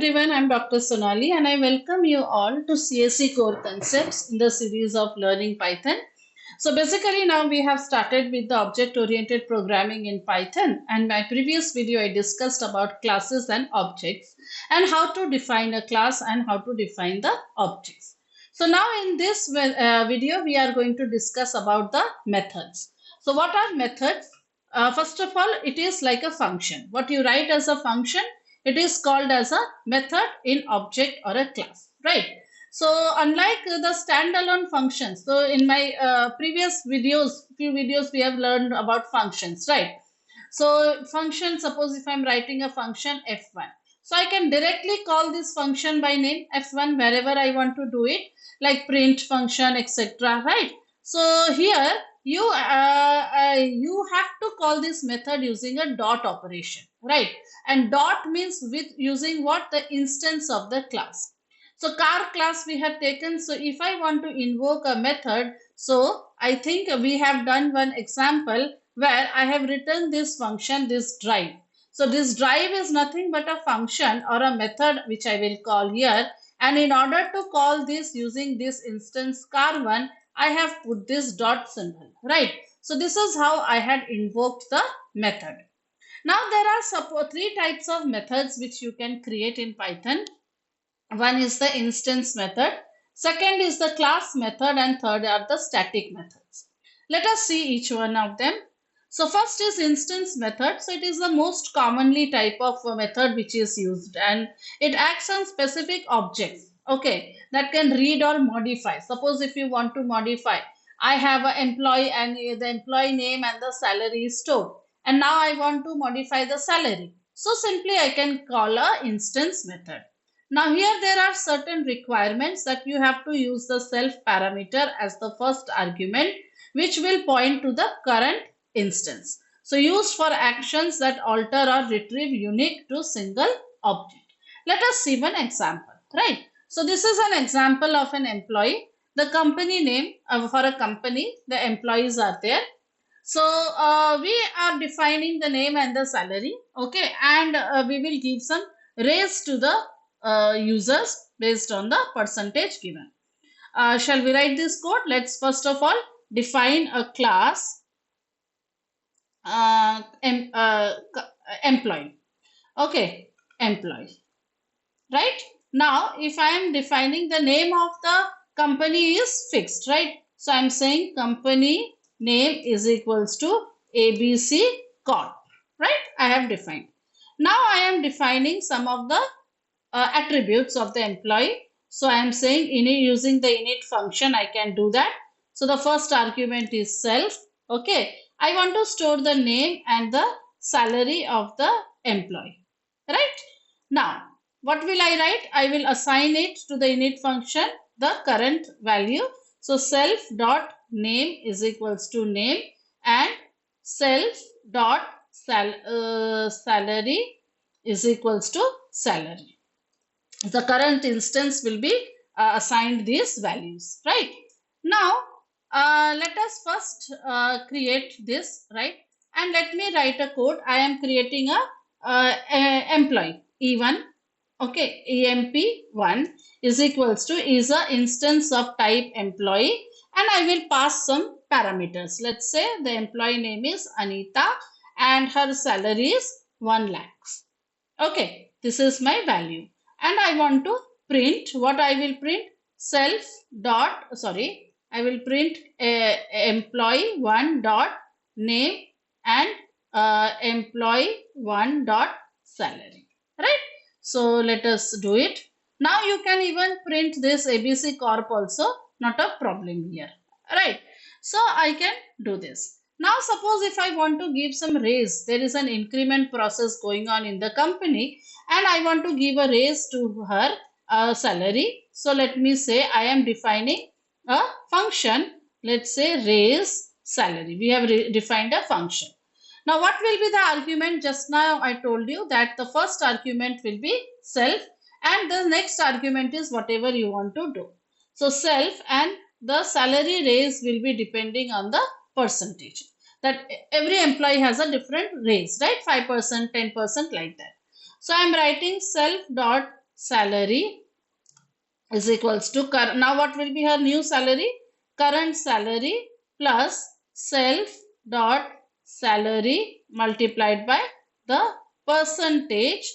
everyone, I'm Dr. Sonali and I welcome you all to CSE Core Concepts in the series of Learning Python. So basically now we have started with the object-oriented programming in Python, and my previous video I discussed about classes and objects and how to define a class and how to define the objects. So now in this video we are going to discuss about the methods. So what are methods? First of all, it is like a function. What you write as a function, it is called as a method in object or a class, right? So unlike the standalone functions, so in my previous few videos we have learned about functions, right? So function, suppose if I'm writing a function f1, so I can directly call this function by name f1 wherever I want to do it, like print function, etc., right? So here you have to call this method using a dot operation, right? And dot means with using what? The instance of the class. So car class we have taken. So if I want to invoke a method, so I think we have done one example where I have written this function, this drive. So this drive is nothing but a function or a method which I will call here. And in order to call this using this instance car1, I have put this dot symbol, right? So this is how I had invoked the method. Now there are three types of methods which you can create in Python. One is the instance method, second is the class method, and third are the static methods. Let us see each one of them. So first is instance method. So it is the most commonly type of method which is used, and it acts on specific objects, okay, that can read or modify. Suppose if you want to modify, I have an employee and the employee name and the salary is stored, and now I want to modify the salary. So simply I can call a instance method. Now here there are certain requirements that you have to use the self parameter as the first argument, which will point to the current instance. So used for actions that alter or retrieve unique to single object. Let us see one example, right? So this is an example of an employee. The company name for a company, the employees are there. So we are defining the name and the salary, okay, and we will give some raise to the users based on the percentage given. Shall we write this code? Let's first of all define a class employee. Okay, employee. Right? Now, if I am defining the name of the company is fixed, right? So I am saying company name is equals to ABC Corp. Right? I have defined. Now I am defining some of the attributes of the employee. So I am saying using the init function I can do that. So the first argument is self. Okay. I want to store the name and the salary of the employee. Right. Now what will I write? I will assign it to the init function the current value. So self dot name is equals to name and self dot salary is equals to salary. The current instance will be assigned these values, right? Now let us first create this, right? And let me write a code. I am creating a employee E1, okay, emp1 is equals to is a instance of type employee, and I will pass some parameters. Let's say the employee name is Anita and her salary is 1 lakhs. Okay, this is my value. And I want to print, what I will print? Self dot, sorry, I will print employee 1 dot name and employee 1 dot salary, right? So let us do it. Now you can even print this ABC Corp also, not a problem here, right? So I can do this. Now suppose if I want to give some raise, there is an increment process going on in the company and I want to give a raise to her salary. So let me say I am defining a function, let's say raise salary. We have defined a function. Now what will be the argument? Just now I told you that the first argument will be self and the next argument is whatever you want to do. So self and the salary raise will be depending on the percentage. That every employee has a different raise, right? 5%, 10% like that. So I am writing self dot salary is equals to now what will be her new salary? Current salary plus self dot salary multiplied by the percentage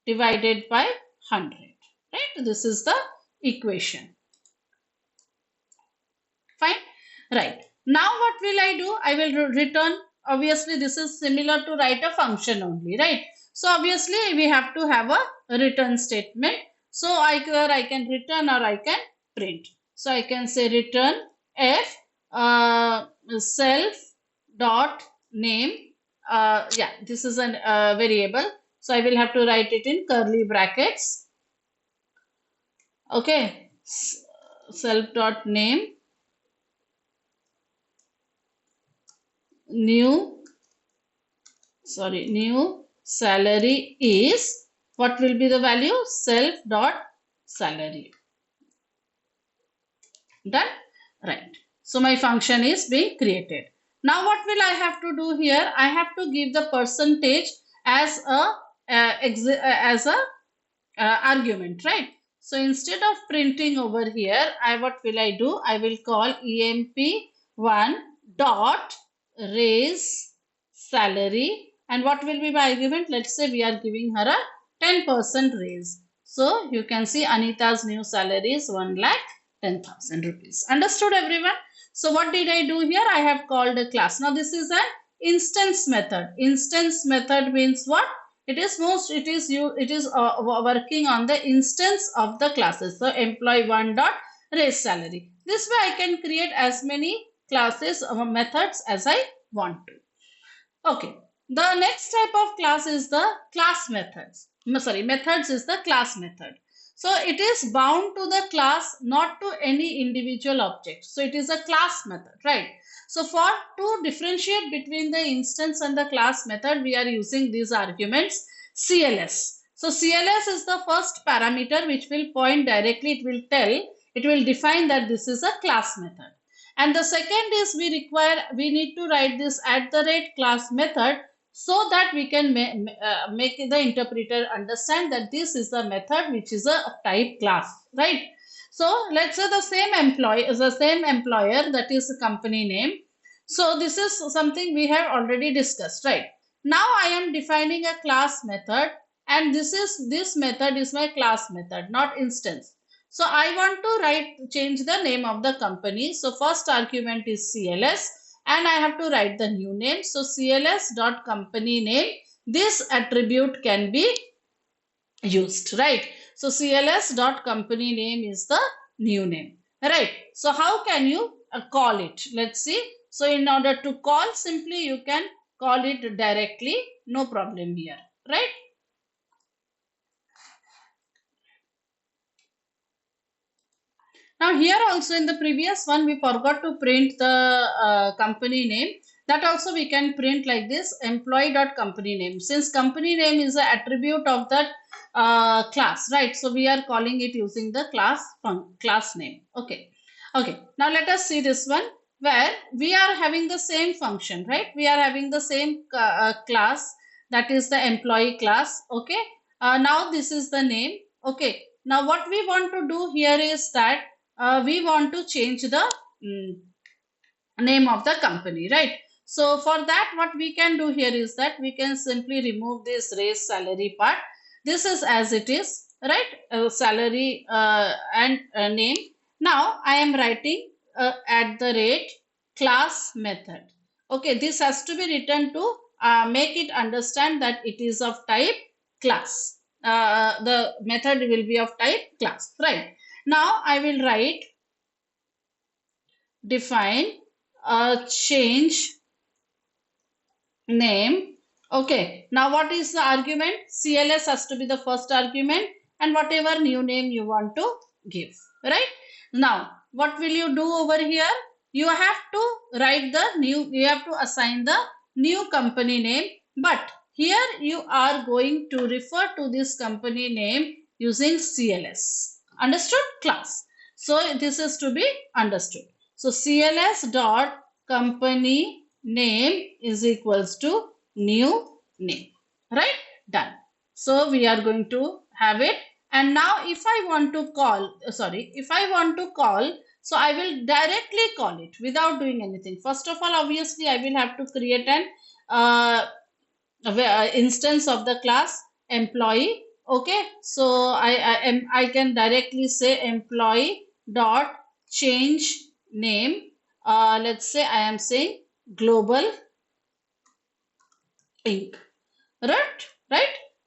divided by 100. Right? This is the equation. Fine. Right. Now what will I do? I will return. Obviously, this is similar to write a function only, right? So obviously, we have to have a return statement. So either I can return or I can print. So I can say return f self dot name. Yeah, this is a variable. So I will have to write it in curly brackets. Okay, self dot name new salary is, what will be the value? Self dot salary. Done. Right. So my function is being created. Now what will I have to do here? I have to give the percentage as a argument, right? So instead of printing over here, what will I do? I will call emp1 dot raise salary, and what will be my argument? Let's say we are giving her a 10% raise. So you can see Anita's new salary is 1,10,000 rupees. Understood, everyone? So what did I do here? I have called a class. Now this is an instance method. Instance method means what? It is working on the instance of the classes. So employee 1 dot raise salary. This way I can create as many classes or methods as I want to. Okay. The next type of class is the class methods. Methods is the class method. So it is bound to the class, not to any individual object. So it is a class method, right? So to differentiate between the instance and the class method, we are using these arguments CLS. So CLS is the first parameter which will point directly, it will define that this is a class method. And the second is we need to write this @class method so that we can make the interpreter understand that this is the method which is a type class, right? So let's say the same employer, that is the company name. So this is something we have already discussed, right? Now I am defining a class method, and this method is my class method, not instance. So I want to change the name of the company. So first argument is CLS, and I have to write the new name. So CLS dot company name, this attribute can be used, right? So CLS dot company name is the new name, right? So how can you call it? Let's see. So in order to call, simply you can call it directly, no problem here, right? Now here also in the previous one we forgot to print the company name. That also we can print like this, employee.company name. Since company name is an attribute of that class, right? So we are calling it using the class name. Okay. Okay. Now let us see this one where we are having the same function, right? We are having the same class, that is the employee class. Okay. Now this is the name. Okay. Now what we want to do here is that we want to change the name of the company, right? So for that, what we can do here is that we can simply remove this raise salary part. This is as it is, right? Salary and name. Now I am writing @class method. Okay, this has to be written to make it understand that it is of type class. The method will be of type class, right? Now I will write define change name. Okay. Now what is the argument? CLS has to be the first argument, and whatever new name you want to give, right? Now what will you do over here? You have to write you have to assign the new company name, but here you are going to refer to this company name using CLS. Understood? Class. So this is to be understood. So CLS dot company name is equals to new name, right? Done. So we are going to have it And now if I want to call, so I will directly call it without doing anything. First of all, obviously, I will have to create an instance of the class employee. Okay, so I can directly say employee dot change name. Let's say I am saying Global Inc. Right?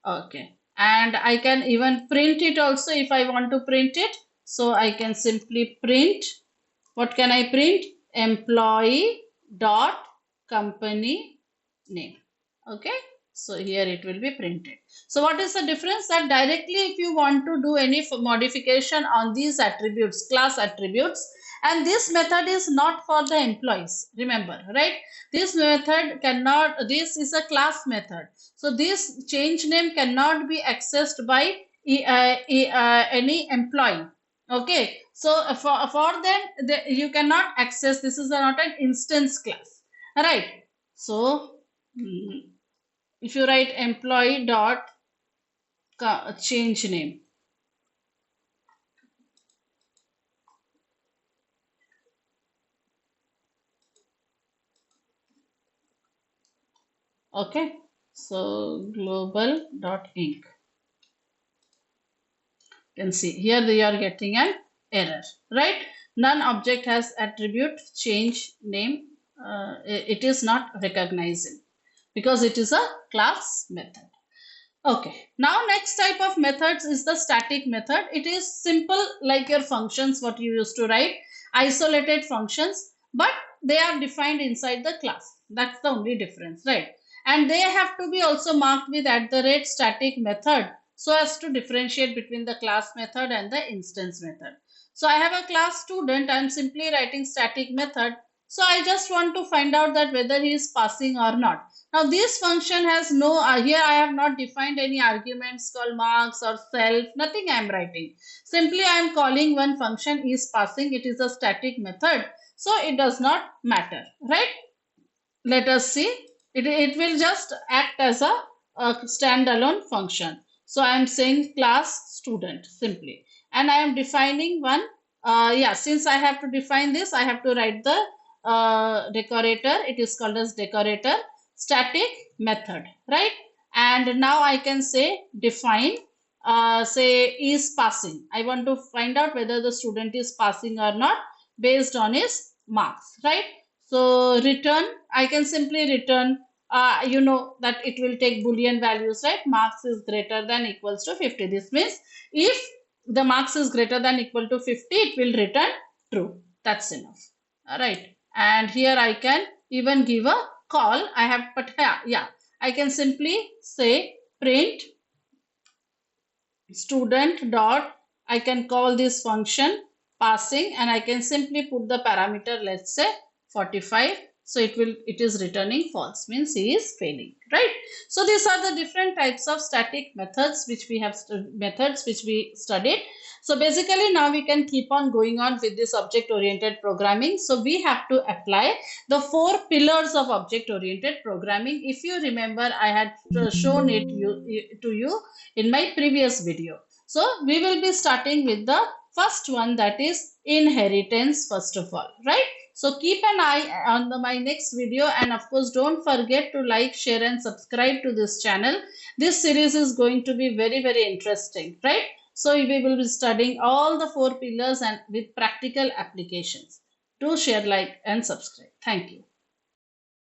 Okay. And I can even print it also if I want to print it. So I can simply print. What can I print? Employee dot company name. Okay. So here it will be printed. So what is the difference? That directly if you want to do any modification on these attributes, class attributes, and this method is not for the employees. Remember, right? This method cannot, this is a class method. So this change name cannot be accessed by any employee. Okay, so for them you cannot access. This is not an instance class. All right. So if you write employee dot change name, okay, so global dot inc. You can see here they are getting an error, right? None object has attribute change name. It is not recognizing because it is a class method. Okay, now next type of methods is the static method. It is simple like your functions, what you used to write, isolated functions, but they are defined inside the class. That's the only difference, right? And they have to be also marked with @static method so as to differentiate between the class method and the instance method. So I have a class student, I'm simply writing static method. So I just want to find out that whether he is passing or not. Now this function has no, here I have not defined any arguments called marks or self, nothing I am writing. Simply I am calling one function is passing, it is a static method. So it does not matter, right? Let us see. It will just act as a standalone function. So I am saying class student simply. And I am defining one, since I have to define this, I have to write the decorator. It is called as decorator static method, right? And now I can say define, say is passing. I want to find out whether the student is passing or not based on his marks, right? So return, I can simply return, you know that it will take Boolean values, right? Marks is greater than equals to 50. This means if the marks is greater than equal to 50, it will return true. That's enough. All right. And here I can even give a call. I have, but yeah, I can simply say print student dot, I can call this function passing, and I can simply put the parameter, let's say 45. So it is returning false, means he is failing, right? So these are the different types of static methods which we have studied. So basically now we can keep on going on with this object oriented programming. So we have to apply the 4 pillars of object oriented programming. If you remember, I had shown it to you in my previous video. So we will be starting with the first one, that is inheritance first of all, right? So keep an eye on my next video, and of course don't forget to like, share and subscribe to this channel. This series is going to be very, very interesting, right? So we will be studying all the 4 pillars and with practical applications. Do share, like and subscribe. Thank you.